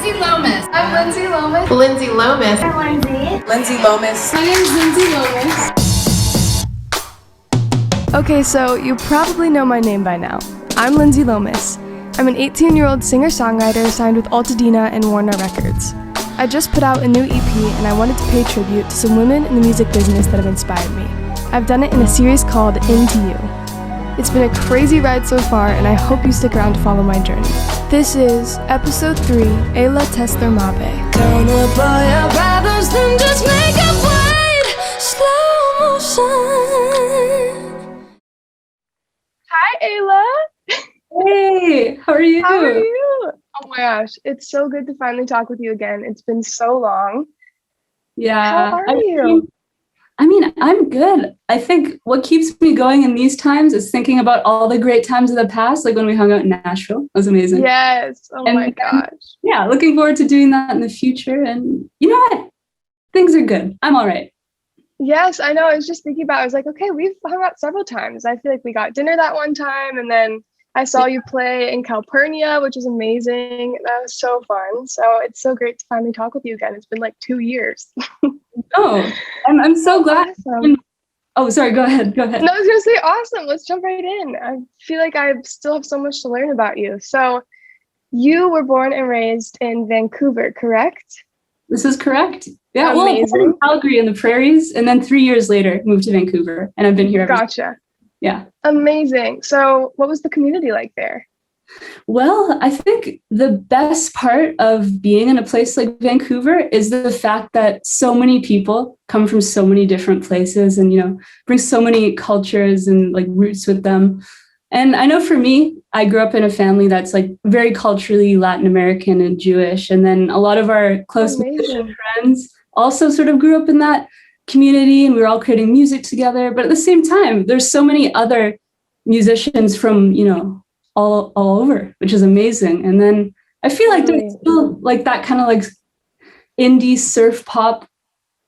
Lindsey Lomis. I'm Lindsey Lomis. Lindsey Lomis. I'm Lindsey. Lindsey Lomis. My name's Lindsey Lomis. Okay, so you probably know my name by now. I'm Lindsey Lomis. I'm an 18-year-old singer-songwriter signed with Altadena and Warner Records. I just put out a new EP and I wanted to pay tribute to some women in the music business that have inspired me. I've done it in a series called Into You. It's been a crazy ride so far and I hope you stick around to follow my journey. This is episode 3, Ayla Tesler-Mabe. Count up all your brothers, then just make a wait. Slow motion. Hi, Ayla. Hey, how are you? How are you? Oh my gosh, it's so good to finally talk with you again. It's been so long. Yeah. How are you? I'm good. I think what keeps me going in these times is thinking about all the great times of the past, like when we hung out in Nashville. That was amazing. Yes. Oh my gosh. Yeah, looking forward to doing that in the future. And you know what? Things are good. I'm all right. Yes, I know. I was just thinking about it. I was like, okay, we've hung out several times. I feel like we got dinner that one time, and then I saw you play in Calpurnia, which was amazing. That was so fun. So it's so great to finally talk with you again. It's been like 2 years. Oh, I'm so glad. Awesome. Oh, sorry. Go ahead. No, I was going to say awesome. Let's jump right in. I feel like I still have so much to learn about you. So you were born and raised in Vancouver, correct? This is correct. Yeah. Amazing. Well, I was in Calgary in the prairies, and then 3 years later moved to Vancouver, and I've been here ever since. Gotcha. Yeah. Amazing. So what was the community like there? Well, I think the best part of being in a place like Vancouver is the fact that so many people come from so many different places and, bring so many cultures and like roots with them. And I know for me, I grew up in a family that's like very culturally Latin American and Jewish. And then a lot of our close musician friends also sort of grew up in that community, and we were all creating music together. But at the same time, there's so many other musicians from, all over, which is amazing. And then I feel like there's still like that kind of like indie surf pop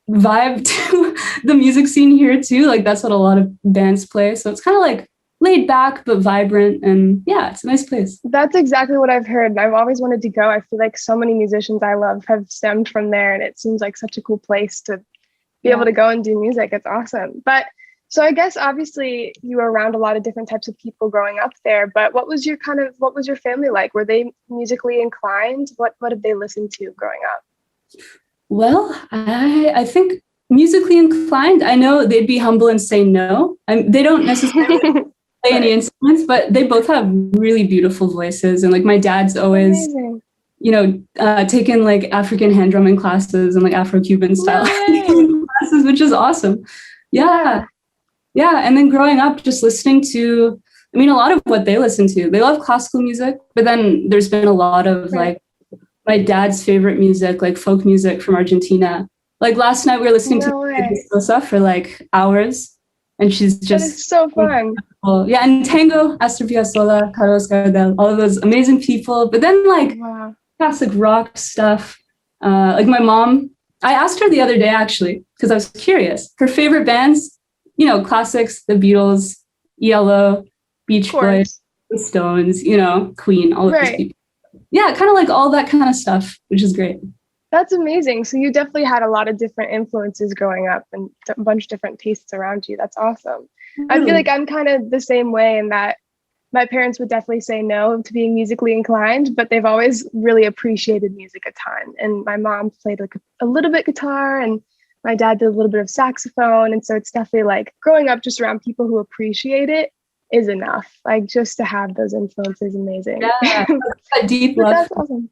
vibe to the music scene here too. Like that's what a lot of bands play. So it's kind of like laid back but vibrant, and yeah, it's a nice place. That's exactly what I've heard. I've always wanted to go. I feel like so many musicians I love have stemmed from there, and it seems like such a cool place to be able to go and do music. It's awesome. But so I guess obviously you were around a lot of different types of people growing up there, but what was your family like? Were they musically inclined? What did they listen to growing up? Well, I think musically inclined. I know they'd be humble and say no. They don't necessarily play any instruments, but they both have really beautiful voices. And like my dad's always, taken like African hand drumming classes and like Afro-Cuban style classes, which is awesome. Yeah. Yeah. And then growing up, just listening to, a lot of what they listen to. They love classical music, but then there's been a lot of like my dad's favorite music, like folk music from Argentina. Like last night we were listening to Sosa for like hours, and she's just it's so fun. Incredible. Yeah, and tango, Astor Piazzolla, Carlos Gardel, all of those amazing people. But then like classic rock stuff. Like my mom, I asked her the other day actually, because I was curious. Her favorite bands, classics, the Beatles, ELO, Beach Boys, the Stones, Queen, all of those people. Yeah, kind of like all that kind of stuff, which is great. That's amazing. So you definitely had a lot of different influences growing up and a bunch of different tastes around you. That's awesome. I feel like I'm kind of the same way in that my parents would definitely say no to being musically inclined, but they've always really appreciated music a ton. And my mom played like a little bit guitar, and my dad did a little bit of saxophone. And so it's definitely like growing up just around people who appreciate it is enough. Like just to have those influences, amazing. Yeah, that deep love. That's awesome.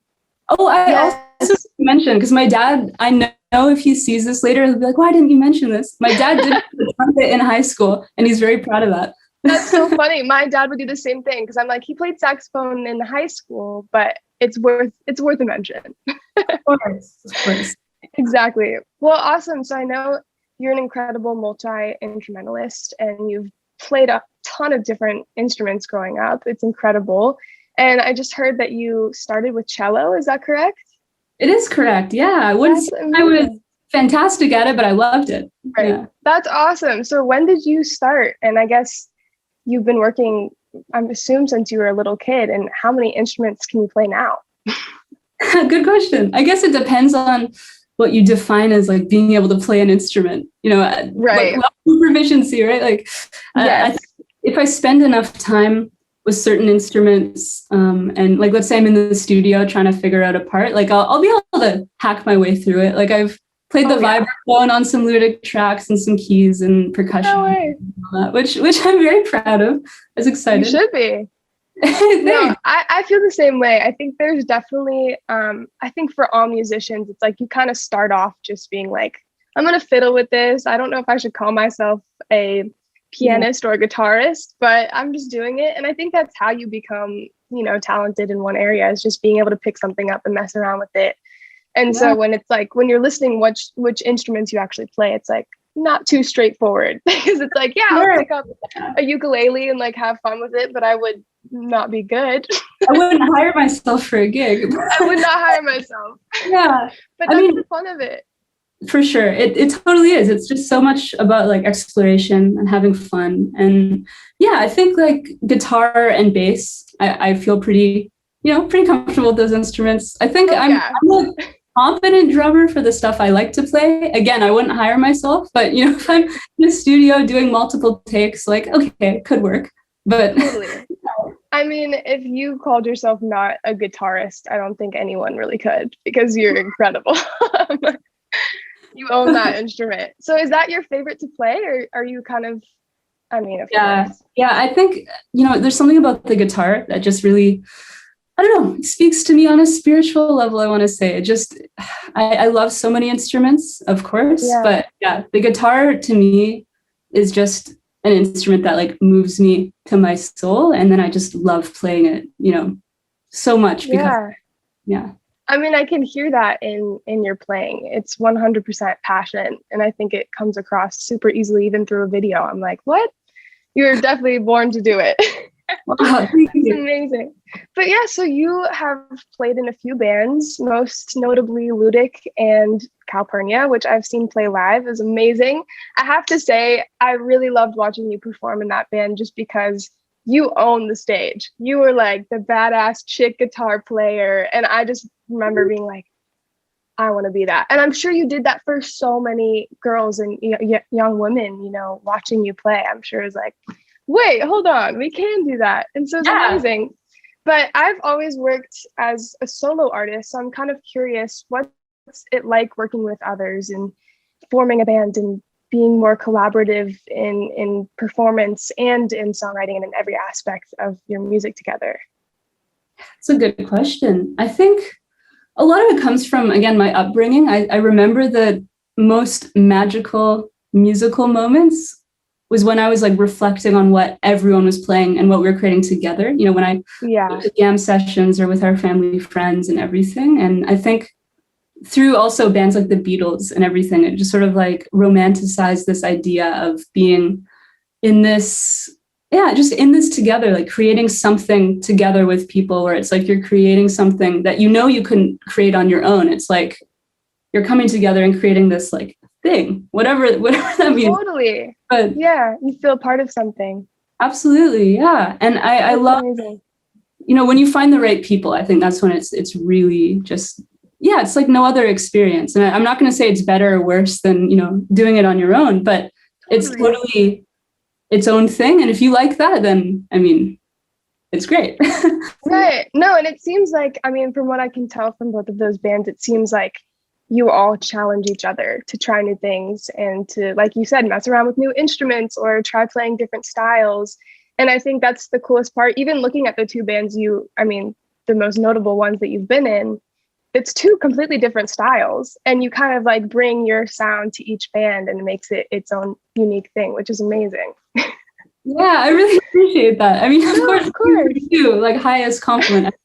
Oh, I also mentioned, because my dad, I know if he sees this later, he'll be like, why didn't you mention this? My dad did the trumpet in high school, and he's very proud of that. That's so funny. My dad would do the same thing, because I'm like, he played saxophone in high school, but it's worth a mention. Of course. Exactly. Well, awesome. So I know you're an incredible multi-instrumentalist, and you've played a ton of different instruments growing up. It's incredible. And I just heard that you started with cello. Is that correct? It is correct. Yeah. I was fantastic at it, but I loved it. Right. Yeah. That's awesome. So when did you start? And I guess you've been working, I'm assuming, since you were a little kid. And how many instruments can you play now? Good question. I guess it depends on what you define as like being able to play an instrument, Right. like proficiency, right? Like, Yes. if I spend enough time with certain instruments, and like, let's say I'm in the studio trying to figure out a part, like I'll be able to hack my way through it. Like I've played the vibraphone on some Ludic tracks and some keys and percussion, No way. and all that, which I'm very proud of. I was excited. You should be. No, I feel the same way. I think there's definitely, I think for all musicians, it's like you kind of start off just being like, I'm going to fiddle with this. I don't know if I should call myself a pianist or a guitarist, but I'm just doing it. And I think that's how you become, talented in one area, is just being able to pick something up and mess around with it. And so when it's like, when you're listening, which instruments you actually play, it's like not too straightforward, because it's like, I'll pick up a ukulele and like have fun with it, but I would not be good. I wouldn't hire myself for a gig. I would not hire myself. Yeah. But that's the fun of it. For sure. It totally is. It's just so much about like exploration and having fun. And yeah, I think like guitar and bass, I feel pretty comfortable with those instruments. I think I'm a competent drummer for the stuff I like to play. Again, I wouldn't hire myself, but if I'm in the studio doing multiple takes, like, okay, it could work. But totally. I mean, if you called yourself not a guitarist, I don't think anyone really could, because you're incredible. You own that instrument. So is that your favorite to play, or are you kind of, of course. Yeah, I think, there's something about the guitar that just really, I don't know, it speaks to me on a spiritual level, I want to say. It just, I love so many instruments, of course, but yeah, the guitar to me is just an instrument that like moves me to my soul. And then I just love playing it, so much because, I mean, I can hear that in your playing. It's 100% passion. And I think it comes across super easily, even through a video. I'm like, what? You're definitely born to do it. It's amazing. But yeah, so you have played in a few bands, most notably Ludic and Calpurnia, which I've seen play live. Is amazing. I have to say, I really loved watching you perform in that band, just because you own the stage. You were like the badass chick guitar player. And I just remember being like, I want to be that. And I'm sure you did that for so many girls and young women, watching you play. I'm sure it's like, wait, hold on, we can do that. And so it's amazing. But I've always worked as a solo artist. So I'm kind of curious, what's it like working with others and forming a band and being more collaborative in performance and in songwriting and in every aspect of your music together? It's a good question. I think a lot of it comes from, again, my upbringing. I remember the most magical musical moments was when I was like reflecting on what everyone was playing and what we were creating together, when I went to jam sessions or with our family friends and everything. And I think through also bands like the Beatles and everything, it just sort of like romanticized this idea of being in this, just in this together, like creating something together with people, where it's like you're creating something that you couldn't create on your own. It's like you're coming together and creating this like thing, whatever that means. Totally. But you feel part of something. Absolutely. Yeah. And I love, amazing. When you find the right people, I think that's when it's really just, it's like no other experience. And I'm not going to say it's better or worse than, doing it on your own, but it's totally its own thing. And if you like that, then, it's great. Right. No, and it seems like, from what I can tell from both of those bands, it seems like you all challenge each other to try new things and to, like you said, mess around with new instruments or try playing different styles. And I think that's the coolest part. Even looking at the two bands the most notable ones that you've been in, it's two completely different styles. And you kind of like bring your sound to each band and it makes it its own unique thing, which is amazing. Yeah, I really appreciate that. Of course. You, like highest compliment.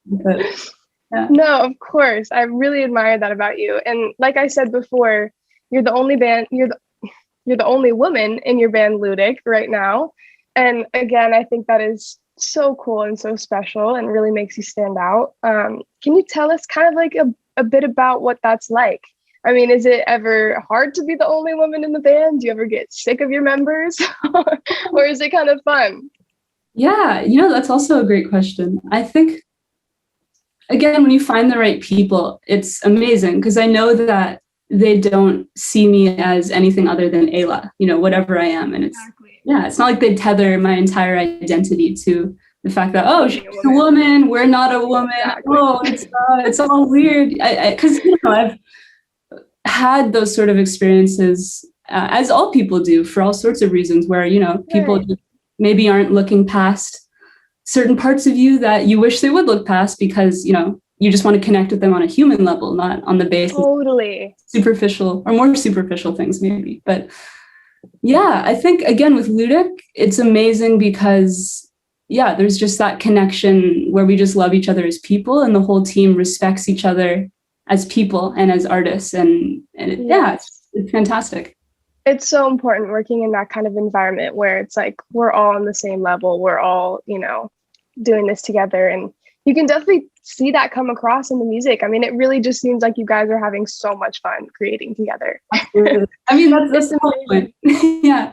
Yeah. No, of course. I really admire that about you. And like I said before, you're the only woman in your band Ludic right now. And again, I think that is so cool and so special and really makes you stand out. Can you tell us kind of like a bit about what that's like? Is it ever hard to be the only woman in the band? Do you ever get sick of your members? Or is it kind of fun? Yeah, that's also a great question. I think again, when you find the right people, it's amazing because I know that they don't see me as anything other than Ayla, whatever I am. And it's not like they tether my entire identity to the fact that, oh, she's a woman, we're not a woman. Exactly. Oh, it's all weird. Because, I've had those sort of experiences, as all people do, for all sorts of reasons, where, people just maybe aren't looking past certain parts of you that you wish they would look past because, you just want to connect with them on a human level, not on the basis of superficial or more superficial things maybe. But yeah, I think again with Ludic, it's amazing because there's just that connection where we just love each other as people and the whole team respects each other as people and as artists. It's fantastic. It's so important working in that kind of environment where it's like, we're all on the same level. We're all, doing this together. And you can definitely see that come across in the music. I mean, it really just seems like you guys are having so much fun creating together. I mean, that's the whole point. Yeah.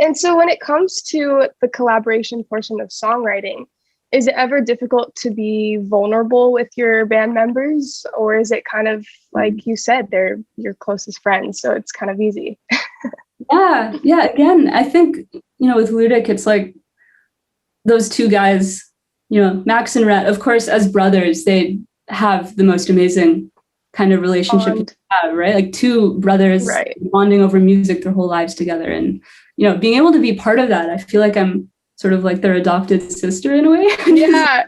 And so when it comes to the collaboration portion of songwriting, is it ever difficult to be vulnerable with your band members? Or is it kind of like you said, they're your closest friends, so it's kind of easy? Yeah. Again, I think, with Ludic, it's like those two guys, Max and Rhett, of course, as brothers, they have the most amazing kind of relationship you have, right? Like two brothers bonding over music their whole lives together. And, being able to be part of that, I feel like I'm sort of like their adopted sister in a way. Yeah.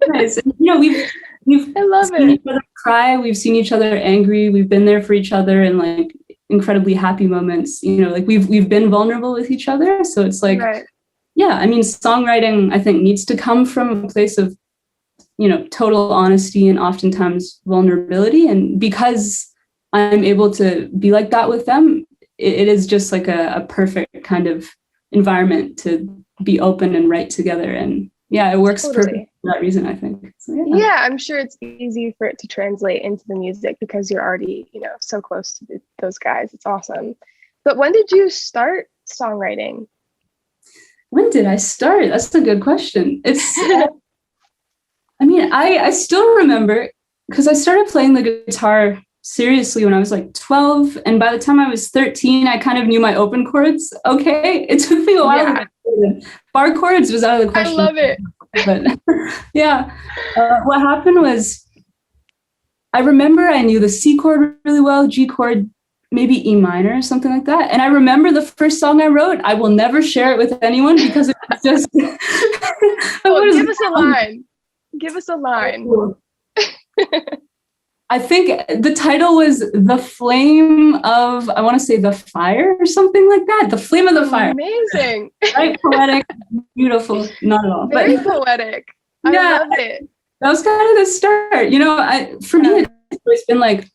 Nice. And, we've I love seen it. each other cry. We've seen each other angry. We've been there for each other in like incredibly happy moments. Like we've been vulnerable with each other. So it's like, I mean, songwriting, I think, needs to come from a place of, total honesty and oftentimes vulnerability. And because I'm able to be like that with them, it is just like a perfect kind of environment to be open and write together. And it works perfectly for that reason, I think. So, I'm sure it's easy for it to translate into the music because you're already, so close to those guys. It's awesome. But when did you start songwriting? When did I start? That's a good question. It's, I mean, I still remember because I started playing the guitar seriously when I was like 12. And by the time I was 13, I kind of knew my open chords. Okay. It took me a while. Bar chords was out of the question. I love it. But what happened was I remember I knew the C chord really well, G chord, maybe E minor or something like that. And I remember the first song I wrote. I will never share it with anyone because it was just... give us a line. Give us a line. I think the title was The Flame of, I want to say The Fire or something like that. The Flame of the Fire. Amazing. Right? Poetic, beautiful. Not at all. Very poetic. I love it. That was kind of the start. For me, it's always been like,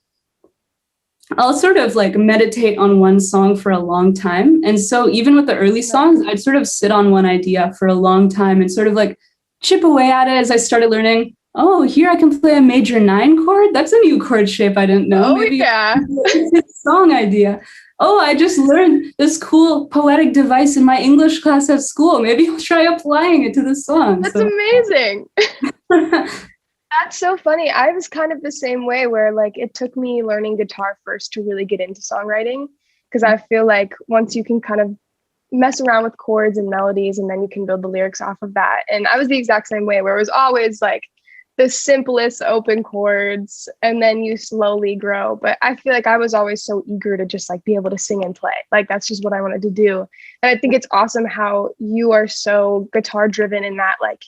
I'll sort of like meditate on one song for a long time. And so even with the early songs, I'd sort of sit on one idea for a long time and sort of like chip away at it as I started learning, oh, here I can play a major 9 chord. That's a new chord shape I didn't know. Oh, maybe it's a song idea. Oh, I just learned this cool poetic device in my English class at school. Maybe I'll try applying it to the song. That's amazing. That's so funny. I was kind of the same way where like it took me learning guitar first to really get into songwriting because I feel like once you can kind of mess around with chords and melodies and then you can build the lyrics off of that. And I was the exact same way where it was always like the simplest open chords and then you slowly grow. But I feel like I was always so eager to just like be able to sing and play. Like that's just what I wanted to do. And I think it's awesome how you are so guitar driven in that like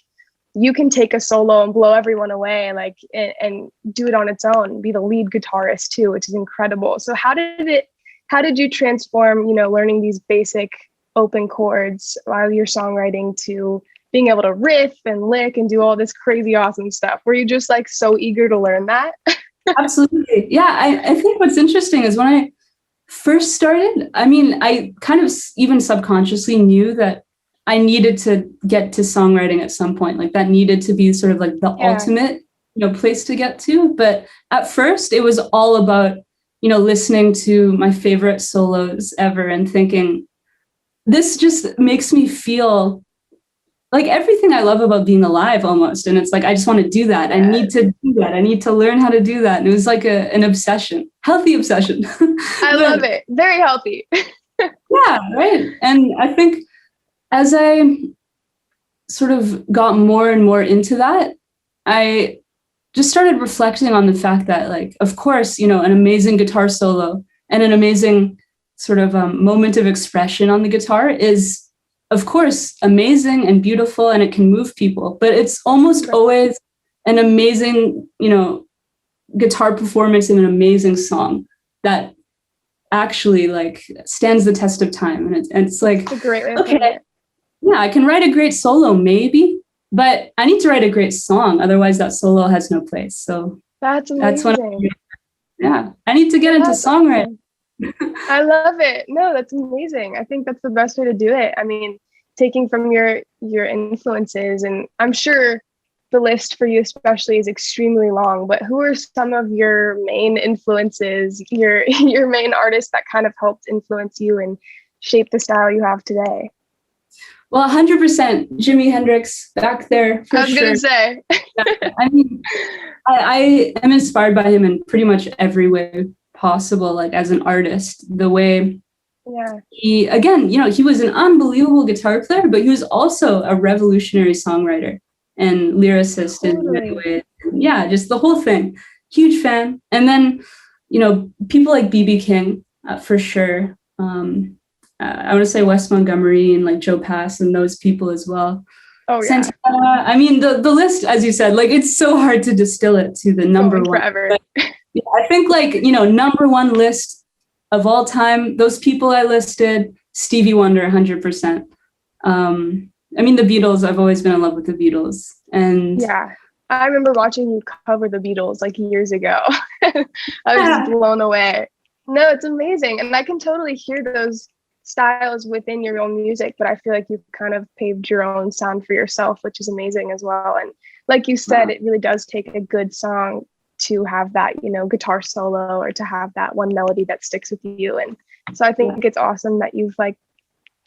you can take a solo and blow everyone away like and do it on its own, be the lead guitarist too, which is incredible. So how did you transform, learning these basic open chords while you're songwriting to being able to riff and lick and do all this crazy awesome stuff? Were you just like so eager to learn that? Absolutely. Yeah. I think what's interesting is when I first started, I mean, I kind of even subconsciously knew that I needed to get to songwriting at some point. Like that needed to be sort of like the ultimate, place to get to. But at first it was all about, listening to my favorite solos ever and thinking, this just makes me feel like everything I love about being alive almost. And it's like, I just want to do that. I need to do that. I need to learn how to do that. And it was like an obsession, healthy obsession. I love it. Very healthy. Yeah, right. And I think as I sort of got more and more into that, I just started reflecting on the fact that, like, of course, you know, an amazing guitar solo and an amazing sort of moment of expression on the guitar is, of course, amazing and beautiful, and it can move people. But it's almost always an amazing, you know, guitar performance in an amazing song that actually like stands the test of time. And it's like, a great way of okay, yeah, I can write a great solo maybe, but I need to write a great song. Otherwise that solo has no place. So that's amazing. That's when I need to get into songwriting. I love it. No, that's amazing. I think that's the best way to do it. I mean, taking from your influences, and I'm sure the list for you especially is extremely long, but who are some of your main influences, your main artists that kind of helped influence you and shape the style you have today? Well, 100% Jimi Hendrix back there. For I was going to say. I mean, I am inspired by him in pretty much every way possible, like as an artist. The way he, again, you know, he was an unbelievable guitar player, but he was also a revolutionary songwriter and lyricist in many ways. Yeah, just the whole thing. Huge fan. And then, you know, people like B.B. King, for sure. I want to say Wes Montgomery and like Joe Pass and those people as well. Oh, yeah. Santana. I mean, the list, as you said, like it's so hard to distill it to the number one. Forever. But, yeah, I think like, you know, number one list of all time, those people I listed, Stevie Wonder, 100%. I mean, the Beatles, I've always been in love with the Beatles. And yeah, I remember watching you cover the Beatles like years ago. I was just blown away. No, it's amazing. And I can totally hear those styles within your own music, but I feel like you've kind of paved your own sound for yourself, which is amazing as well. And like you said, it really does take a good song to have that, you know, guitar solo or to have that one melody that sticks with you. And so I think it's awesome that you've like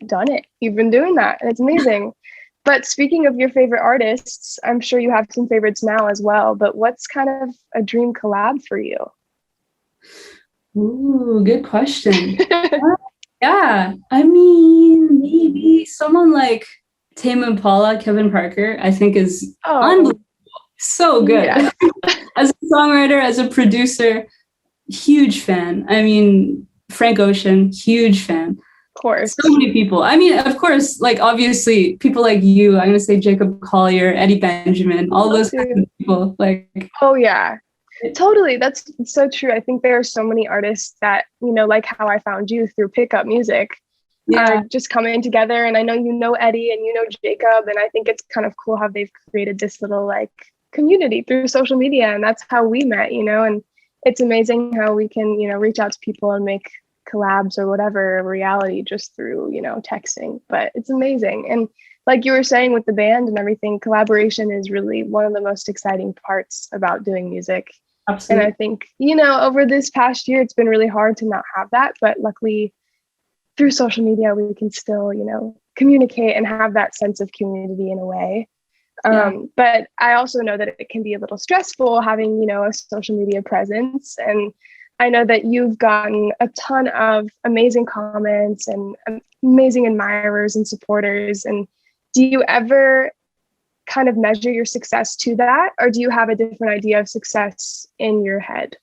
done it. You've been doing that, and it's amazing. But speaking of your favorite artists, I'm sure you have some favorites now as well, but what's kind of a dream collab for you? Ooh, good question. Yeah, I mean, maybe someone like Tame Impala, Kevin Parker, I think is unbelievable. So good. Yeah. As a songwriter, as a producer, huge fan. I mean, Frank Ocean, huge fan. Of course. So many people. I mean, of course, like obviously people like you, I'm going to say Jacob Collier, Eddie Benjamin, all those kinds of people. Like, oh, yeah. Totally. That's so true. I think there are so many artists that, you know, like how I found you through pickup music, are just coming together. And I know you know Eddie and you know Jacob, and I think it's kind of cool how they've created this little like community through social media, and that's how we met, you know. And it's amazing how we can, you know, reach out to people and make collabs or whatever a reality just through, you know, texting. But it's amazing. And like you were saying with the band and everything, collaboration is really one of the most exciting parts about doing music. Absolutely. And I think, you know, over this past year, it's been really hard to not have that. But luckily, through social media, we can still, you know, communicate and have that sense of community in a way. But I also know that it can be a little stressful having, you know, a social media presence. And I know that you've gotten a ton of amazing comments and amazing admirers and supporters. And do you ever kind of measure your success to that, or do you have a different idea of success in your head?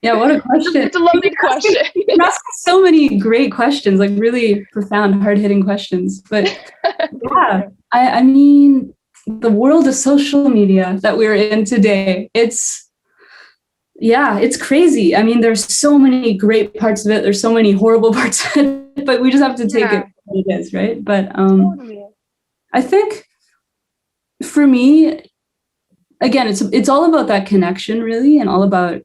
Yeah, what a question. It's a loaded question. You're asking so many great questions, like really profound, hard-hitting questions. But yeah, I mean, the world of social media that we're in today, it's crazy. I mean, there's so many great parts of it. There's so many horrible parts of it, but we just have to take it what it is, right? But totally. I think for me, again, it's all about that connection, really, and all about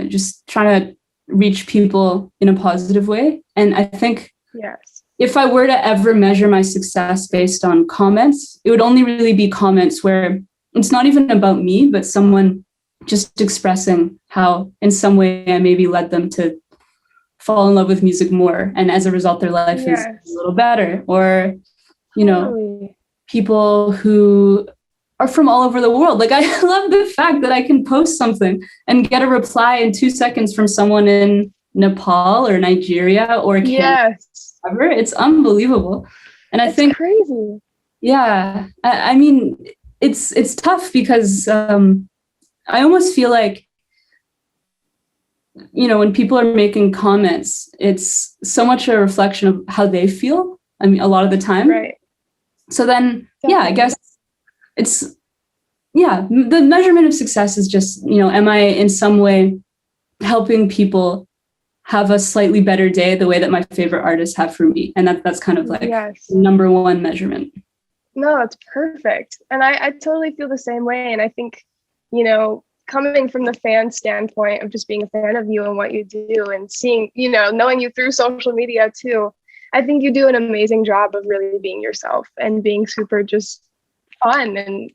just trying to reach people in a positive way. And I think if I were to ever measure my success based on comments, it would only really be comments where it's not even about me, but someone just expressing how in some way I maybe led them to fall in love with music more. And as a result, their life is a little better. Or Totally. people who are from all over the world. Like, I love the fact that I can post something and get a reply in 2 seconds from someone in Nepal or Nigeria or Canada. Yes. It's unbelievable. And I think crazy. Yeah, I mean, it's tough because I almost feel like, when people are making comments, it's so much a reflection of how they feel. I mean, a lot of the time. Right. So then, Definitely. I guess the measurement of success is just, am I in some way helping people have a slightly better day the way that my favorite artists have for me? And that's kind of like Yes. number one measurement. No, it's perfect. And I totally feel the same way. And I think, coming from the fan standpoint of just being a fan of you and what you do and seeing, knowing you through social media too, I think you do an amazing job of really being yourself and being super just fun and,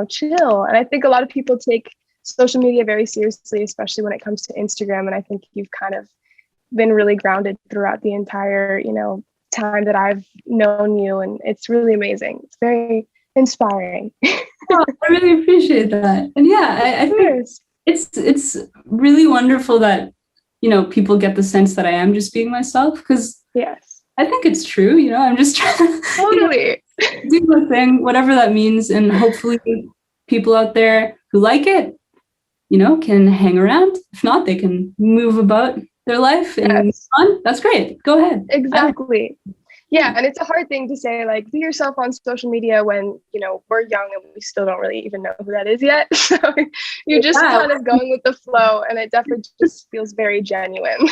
chill. And I think a lot of people take social media very seriously, especially when it comes to Instagram. And I think you've kind of been really grounded throughout the entire, time that I've known you. And it's really amazing. It's very inspiring. Oh, I really appreciate that. And I think it's really wonderful that, people get the sense that I am just being myself, because yes, I think it's true. I'm just trying to totally do the thing, whatever that means. And hopefully people out there who like it, can hang around. If not, they can move about their life and fun. That's great. Go ahead. Exactly. Yeah. And it's a hard thing to say, like, be yourself on social media when, we're young and we still don't really even know who that is yet. So you're just kind of going with the flow, and it definitely just feels very genuine.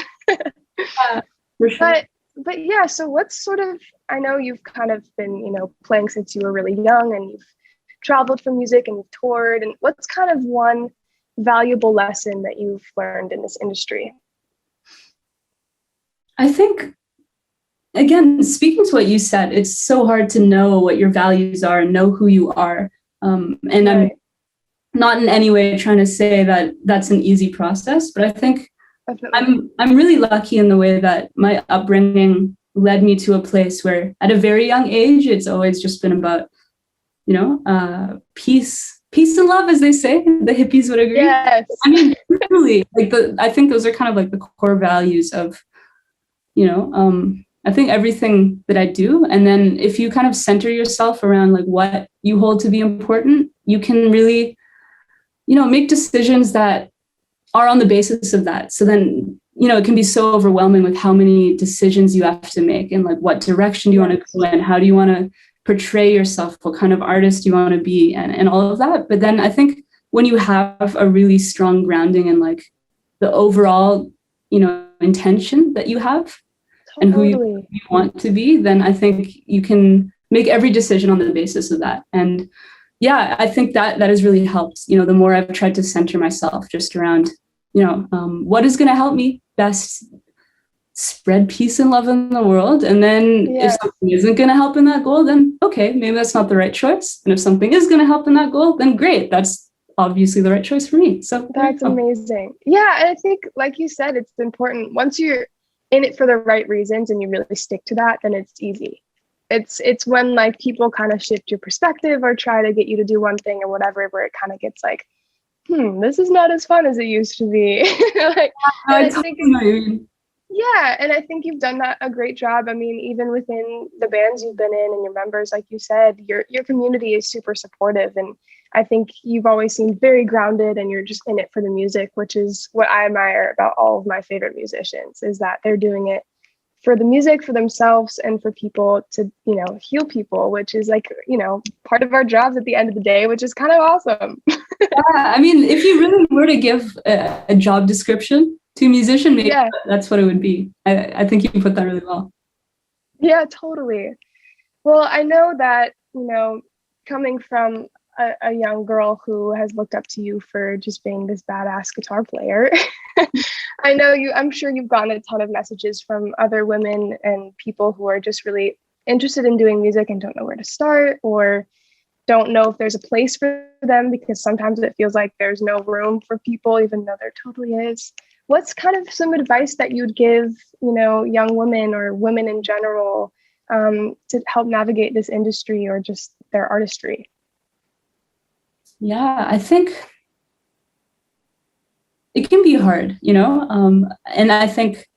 For sure. But yeah, so what's sort of, I know you've kind of been, playing since you were really young, and you've traveled for music and you've toured, and what's kind of one valuable lesson that you've learned in this industry? I think, again, speaking to what you said, it's so hard to know what your values are and know who you are. And right. I'm not in any way trying to say that that's an easy process, but I think I'm really lucky in the way that my upbringing led me to a place where at a very young age, it's always just been about, peace and love, as they say. The hippies would agree. Yes. I mean, really, I think those are kind of like the core values of, I think everything that I do. And then if you kind of center yourself around like what you hold to be important, you can really, make decisions that are on the basis of that. So then, it can be so overwhelming with how many decisions you have to make and like what direction do you want to go in? How do you want to portray yourself? What kind of artist do you want to be? And all of that. But then I think when you have a really strong grounding in like the overall, intention that you have and who you want to be, then I think you can make every decision on the basis of that. And I think that has really helped, the more I've tried to center myself just around, what is going to help me best spread peace and love in the world. And then if something isn't going to help in that goal, then okay, maybe that's not the right choice. And if something is going to help in that goal, then great. That's obviously the right choice for me. So that's amazing. Yeah. And I think, like you said, it's important once you're in it for the right reasons and you really stick to that, then it's easy. It's when like people kind of shift your perspective or try to get you to do one thing or whatever, where it kind of gets like, this is not as fun as it used to be. And I think you've done that a great job. I mean, even within the bands you've been in and your members, like you said, your community is super supportive. And I think you've always seemed very grounded and you're just in it for the music, which is what I admire about all of my favorite musicians, is that they're doing it for the music, for themselves, and for people to, heal people, which is like, part of our jobs at the end of the day, which is kind of awesome. I mean, if you really were to give a job description to a musician, maybe that's what it would be. I think you put that really well. Yeah, totally. Well, I know that, coming from a young girl who has looked up to you for just being this badass guitar player, I'm sure you've gotten a ton of messages from other women and people who are just really interested in doing music and don't know where to start or don't know if there's a place for them, because sometimes it feels like there's no room for people, even though there totally is. What's kind of some advice that you'd give, young women or women in general, to help navigate this industry or just their artistry? Yeah, I think it can be hard, and I think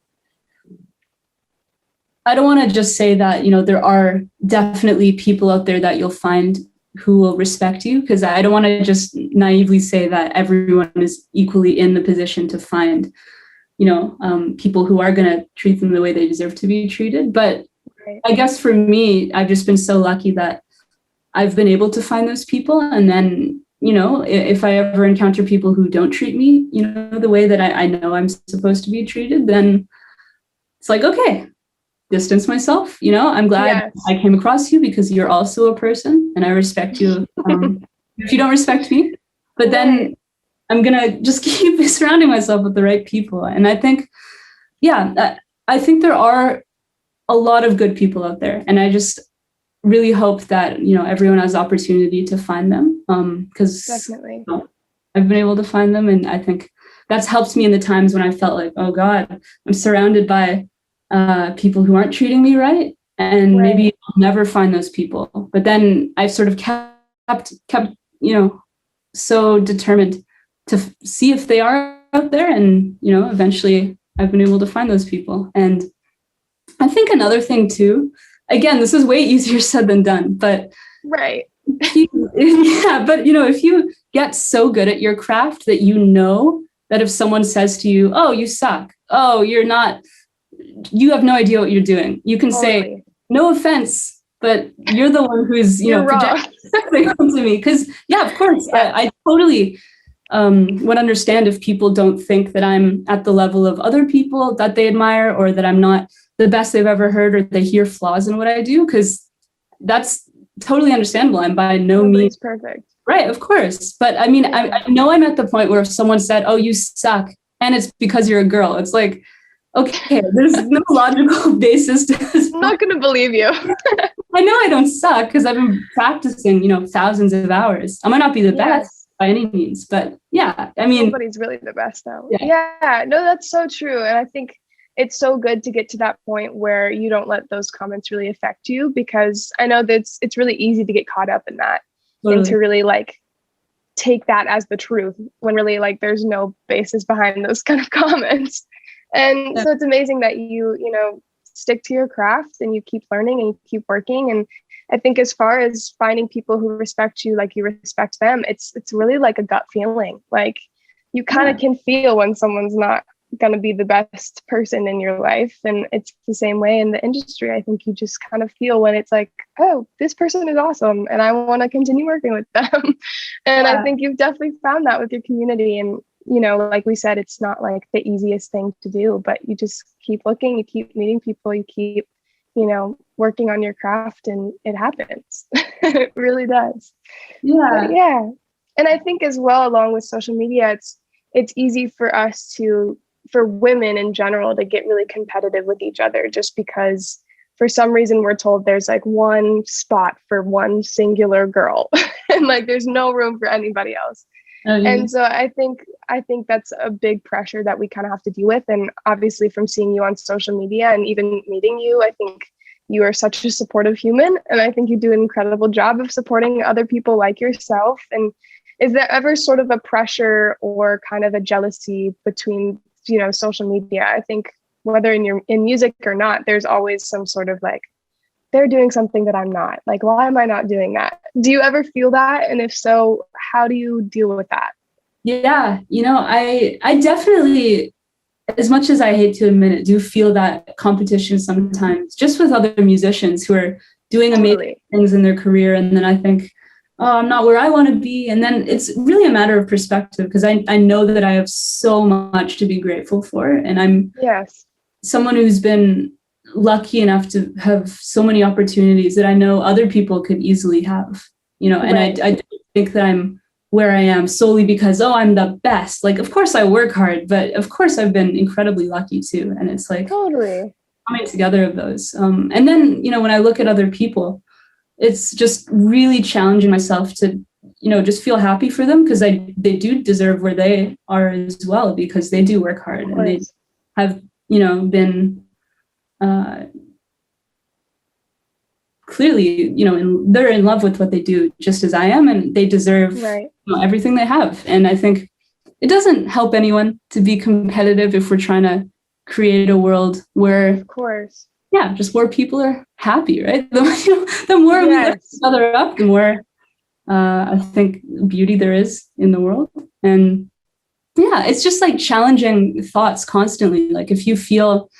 I don't want to just say that, there are definitely people out there that you'll find who will respect you, because I don't want to just naively say that everyone is equally in the position to find, people who are going to treat them the way they deserve to be treated. But Right. I guess for me, I've just been so lucky that I've been able to find those people. And then, if I ever encounter people who don't treat me, the way that I know I'm supposed to be treated, then it's like, okay, distance myself. I'm glad Yes. I came across you because you're also a person and I respect you. If you don't respect me, but then I'm going to just keep surrounding myself with the right people. And I think, I think there are a lot of good people out there. And I just really hope that, everyone has opportunity to find them. Because Definitely. I've been able to find them. And I think that's helped me in the times when I felt like, oh God, I'm surrounded by people who aren't treating me right. And maybe I'll never find those people. But then I've sort of kept, so determined to see if they are out there. And, eventually I've been able to find those people. And I think another thing too, again, this is way easier said than done, but right. But if you get so good at your craft that that if someone says to you, oh, you suck, oh, you have no idea what you're doing, you can say, no offense, but you're the one who's, projecting something onto me. Because, of course, I totally would understand if people don't think that I'm at the level of other people that they admire, or that I'm not the best they've ever heard, or they hear flaws in what I do, because that's totally understandable. I'm by no means perfect. Right, of course. But I mean, I know I'm at the point where if someone said, oh, you suck, and it's because you're a girl, it's like, okay, there's no logical basis to this. I'm not going to believe you. I know I don't suck because I've been practicing, thousands of hours. I might not be the best by any means, but I mean. Nobody's really the best though. Yeah, no, that's so true. And I think it's so good to get to that point where you don't let those comments really affect you, because I know that it's really easy to get caught up in that and to really take that as the truth when really there's no basis behind those kind of comments. And so it's amazing that you stick to your craft and you keep learning and you keep working. And I think as far as finding people who respect you like you respect them, it's really a gut feeling. You kind of can feel when someone's not going to be the best person in your life. And it's the same way in the industry. I think you just kind of feel when it's like, oh, this person is awesome and I want to continue working with them. And I think you've definitely found that with your community. And, like we said, it's not the easiest thing to do, but you just keep looking, you keep meeting people, you keep, working on your craft, and it happens. It really does. Yeah. But and I think as well, along with social media, it's easy for women in general to get really competitive with each other, just because for some reason we're told there's one spot for one singular girl and there's no room for anybody else. And so I think that's a big pressure that we kind of have to deal with. And obviously from seeing you on social media and even meeting you, I think you are such a supportive human. And I think you do an incredible job of supporting other people like yourself. And is there ever sort of a pressure or kind of a jealousy between, social media? I think whether in music or not, there's always some sort of they're doing something that I'm not. Why am I not doing that? Do you ever feel that? And if so, how do you deal with that? Yeah, I definitely, as much as I hate to admit it, do feel that competition sometimes, just with other musicians who are doing amazing things in their career. And then I think, oh, I'm not where I want to be. And then it's really a matter of perspective, because I know that I have so much to be grateful for. And I'm someone who's been lucky enough to have so many opportunities that I know other people could easily have, and I don't think that I'm where I am solely because, oh, I'm the best. Of course I work hard, but of course I've been incredibly lucky too. And it's totally coming together of those. And then, when I look at other people, it's just really challenging myself to, just feel happy for them, because they do deserve where they are as well, because they do work hard and they have, been clearly, they're in love with what they do just as I am, and they deserve everything they have. And I think it doesn't help anyone to be competitive if we're trying to create a world where, of course, just where people are happy, right? The more we lift each other up, the more I think beauty there is in the world. And it's just like challenging thoughts constantly. Like if you feel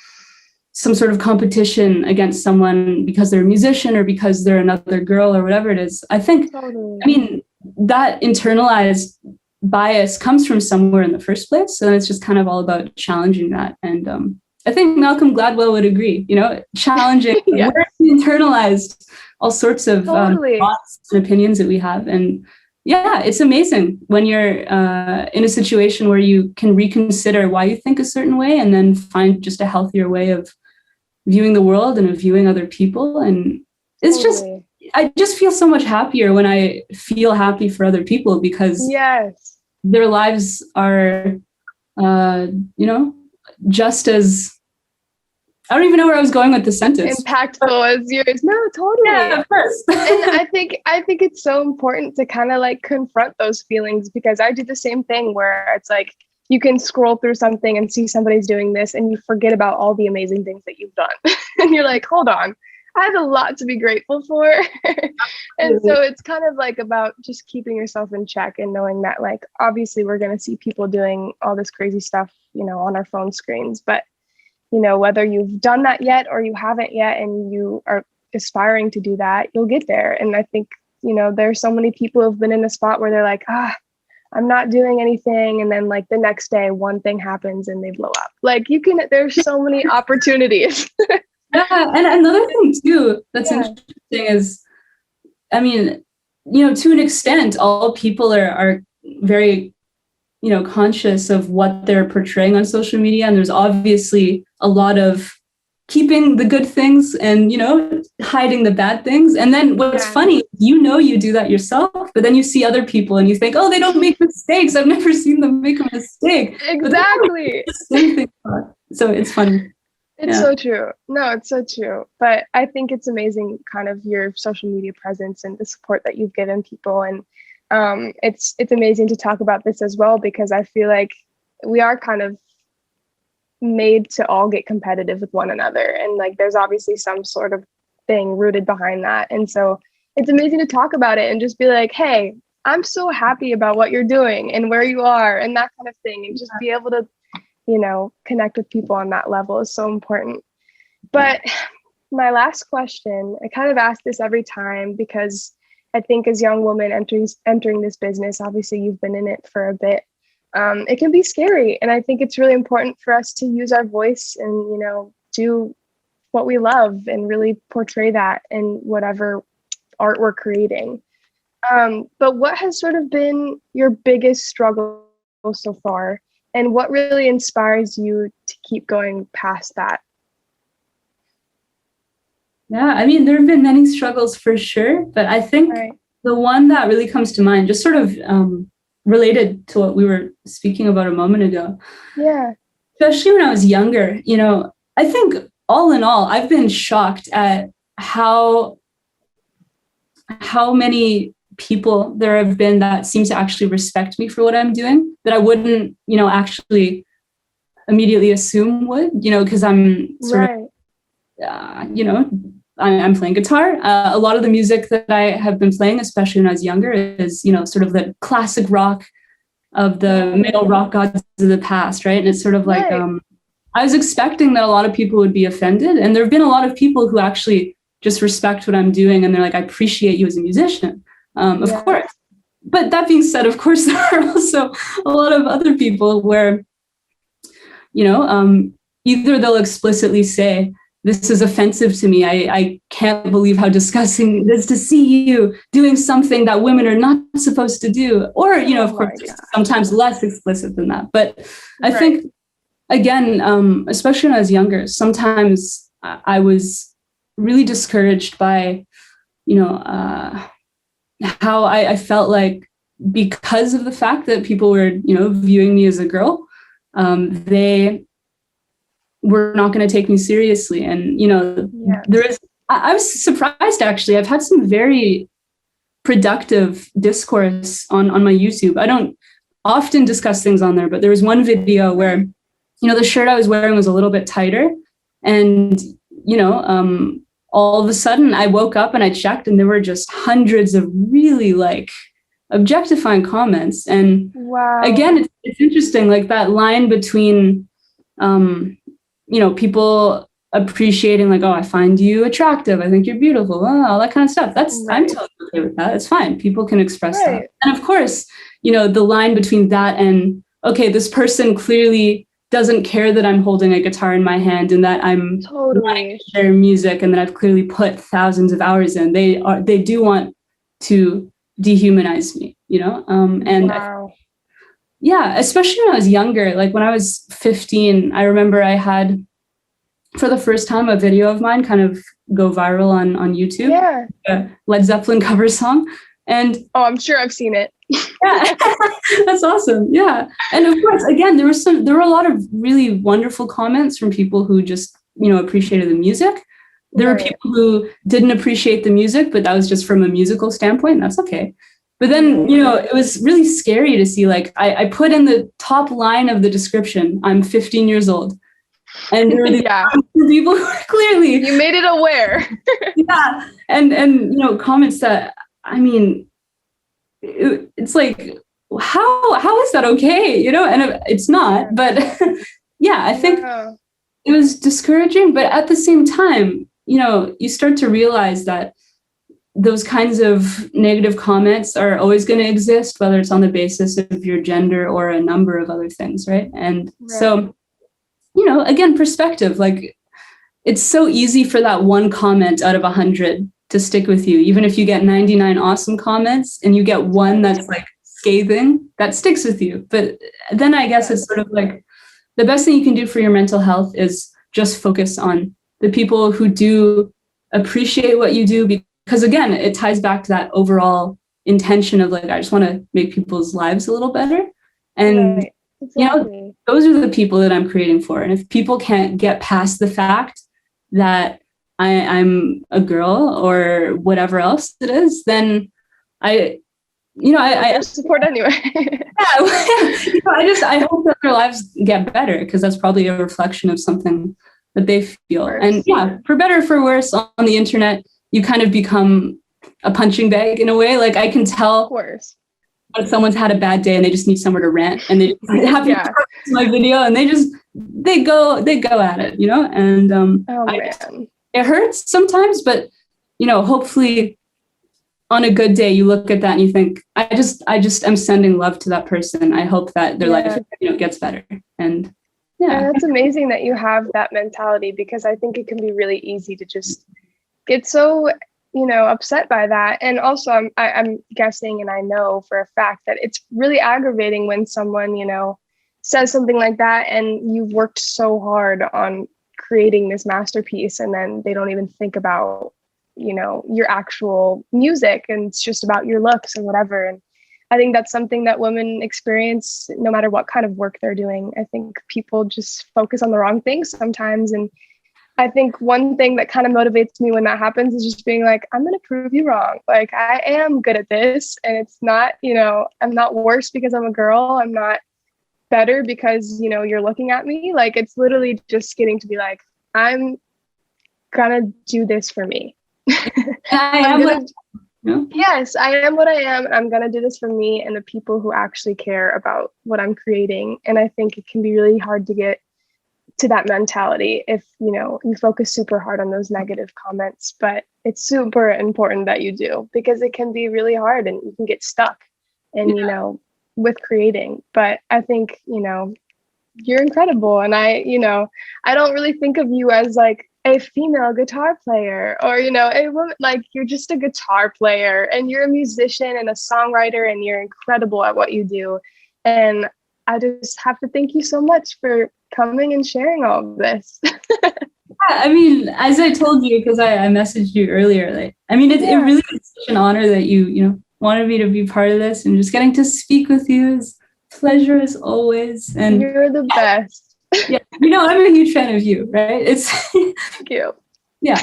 some sort of competition against someone because they're a musician or because they're another girl or whatever it is, I think, that internalized bias comes from somewhere in the first place. So it's just kind of all about challenging that. And I think Malcolm Gladwell would agree, challenging where we internalized all sorts of thoughts and opinions that we have. And it's amazing when you're in a situation where you can reconsider why you think a certain way and then find just a healthier way of viewing the world and of viewing other people. And it's I just feel so much happier when I feel happy for other people, because their lives are, just as, I don't even know where I was going with the sentence. Impactful as yours. No, totally. Yeah, of course. And I think it's so important to kind of like confront those feelings, because I do the same thing where it's like you can scroll through something and see somebody's doing this and you forget about all the amazing things that you've done. And you're like, hold on, I have a lot to be grateful for. And so it's kind of like about just keeping yourself in check and knowing that, like, obviously we're going to see people doing all this crazy stuff, on our phone screens, but whether you've done that yet or you haven't yet and you are aspiring to do that, you'll get there. And I think, there's so many people who've been in a spot where they're like, I'm not doing anything. And then like the next day, one thing happens and they blow up. Like there's so many opportunities. And another thing too, that's interesting is, to an extent, all people are very, conscious of what they're portraying on social media. And there's obviously a lot of keeping the good things and, hiding the bad things. And then what's funny, you do that yourself, but then you see other people and you think, oh, they don't make mistakes. I've never seen them make a mistake. Exactly. So it's funny. It's so true. No, it's so true. But I think it's amazing kind of your social media presence and the support that you've given people. And it's amazing to talk about this as well, because I feel like we are kind of made to all get competitive with one another. And like, there's obviously some sort of thing rooted behind that. And so it's amazing to talk about it and just be like, hey, I'm so happy about what you're doing and where you are and that kind of thing. And just be able to, connect with people on that level is so important. But my last question, I kind of ask this every time, because I think as young women entering this business, obviously you've been in it for a bit. It can be scary. And I think it's really important for us to use our voice and, do what we love and really portray that in whatever art we're creating. But what has sort of been your biggest struggle so far? And what really inspires you to keep going past that? Yeah, there have been many struggles for sure, but I think the one that really comes to mind, just sort of related to what we were speaking about a moment ago. Yeah. Especially when I was younger, I think all in all, I've been shocked at how many people there have been that seem to actually respect me for what I'm doing, that I wouldn't, actually immediately assume would, because I'm sort of, I'm playing guitar. A lot of the music that I have been playing, especially when I was younger, is, sort of the classic rock of the male rock gods of the past, right? And it's sort of like, I was expecting that a lot of people would be offended. And there have been a lot of people who actually just respect what I'm doing. And they're like, I appreciate you as a musician. Of course. But that being said, of course, there are also a lot of other people where, either they'll explicitly say, this is offensive to me. I can't believe how disgusting it is to see you doing something that women are not supposed to do. Or, of course, sometimes less explicit than that. But I think, again, especially when I was younger, sometimes I was really discouraged by, how I felt like, because of the fact that people were, viewing me as a girl, they were not going to take me seriously. And, there is I was surprised, actually. I've had some very productive discourse on my YouTube. I don't often discuss things on there, but there was one video where, the shirt I was wearing was a little bit tighter. And, all of a sudden I woke up and I checked and there were just hundreds of really like objectifying comments. And Wow. again, it's interesting, like that line between, people appreciating like, oh, I find you attractive, I think you're beautiful, all that kind of stuff. I'm totally okay with that. It's fine. People can express that. And of course, the line between that and, okay, this person clearly doesn't care that I'm holding a guitar in my hand and that I'm wanting to share music and that I've clearly put thousands of hours in. They do want to dehumanize me, and wow. Yeah, especially when I was younger, like when I was 15, I remember I had, for the first time, a video of mine kind of go viral on YouTube. Yeah. A Led Zeppelin cover song. And I'm sure I've seen it. Yeah, that's awesome. Yeah. And of course, again, there were a lot of really wonderful comments from people who just, appreciated the music. There were people who didn't appreciate the music, but that was just from a musical standpoint. That's okay. But then, it was really scary to see, like, I put in the top line of the description, I'm 15 years old. And there were these people who were clearly... You made it aware. Yeah. And comments that, I mean, it's like, how is that okay? And it's not, but yeah, I think it was discouraging, but at the same time, you start to realize that those kinds of negative comments are always going to exist, whether it's on the basis of your gender or a number of other things, right? And so, again, perspective, like it's so easy for that one comment out of 100 to stick with you, even if you get 99 awesome comments and you get one that's like scathing, that sticks with you. But then I guess it's sort of like the best thing you can do for your mental health is just focus on the people who do appreciate what you do, because again, it ties back to that overall intention of like, I just want to make people's lives a little better. And, those are the people that I'm creating for. And if people can't get past the fact that I'm a girl or whatever else it is, then I support anyway. I hope that their lives get better, because that's probably a reflection of something that they feel. And yeah, for better or for worse, on the internet, you kind of become a punching bag in a way. Like I can tell when someone's had a bad day and they just need somewhere to rant, and they have my video and they go at it, and it hurts sometimes, but hopefully on a good day you look at that and you think, I just am sending love to that person. I hope that their life gets better. And that's amazing that you have that mentality, because I think it can be really easy to just get so upset by that. And also I'm guessing, and I know for a fact that it's really aggravating when someone says something like that and you've worked so hard on creating this masterpiece, and then they don't even think about your actual music, and it's just about your looks and whatever. And I think that's something that women experience no matter what kind of work they're doing. I think people just focus on the wrong things sometimes. And I think one thing that kind of motivates me when that happens is just being like, I'm going to prove you wrong. Like, I am good at this, and it's not, I'm not worse because I'm a girl. I'm not better because, you're looking at me. Like, it's literally just getting to be like, I'm going to do this for me. Yes, I am what I am. I'm going to do this for me and the people who actually care about what I'm creating. And I think it can be really hard to get to that mentality if, you focus super hard on those negative comments. But it's super important that you do, because it can be really hard and you can get stuck and, with creating. But I think, you're incredible. And I don't really think of you as like a female guitar player or, a woman. Like, you're just a guitar player, and you're a musician and a songwriter, and you're incredible at what you do. And I just have to thank you so much for coming and sharing all of this. I mean, as I told you, because I messaged you earlier, like, I mean, it really is such an honor that you wanted me to be part of this, and just getting to speak with you is a pleasure as always. And you're the best. Yeah, I'm a huge fan of you, right? It's thank you. Yeah.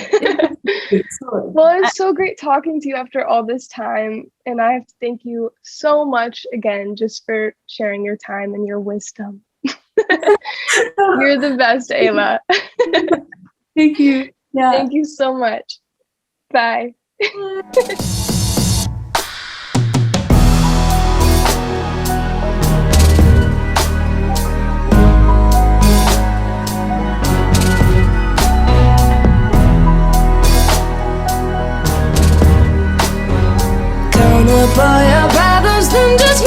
Well, it's so great talking to you after all this time. And I have to thank you so much again just for sharing your time and your wisdom. You're the best, Ayla. Thank you. Yeah. Thank you so much. Bye. Count up all your problems, then just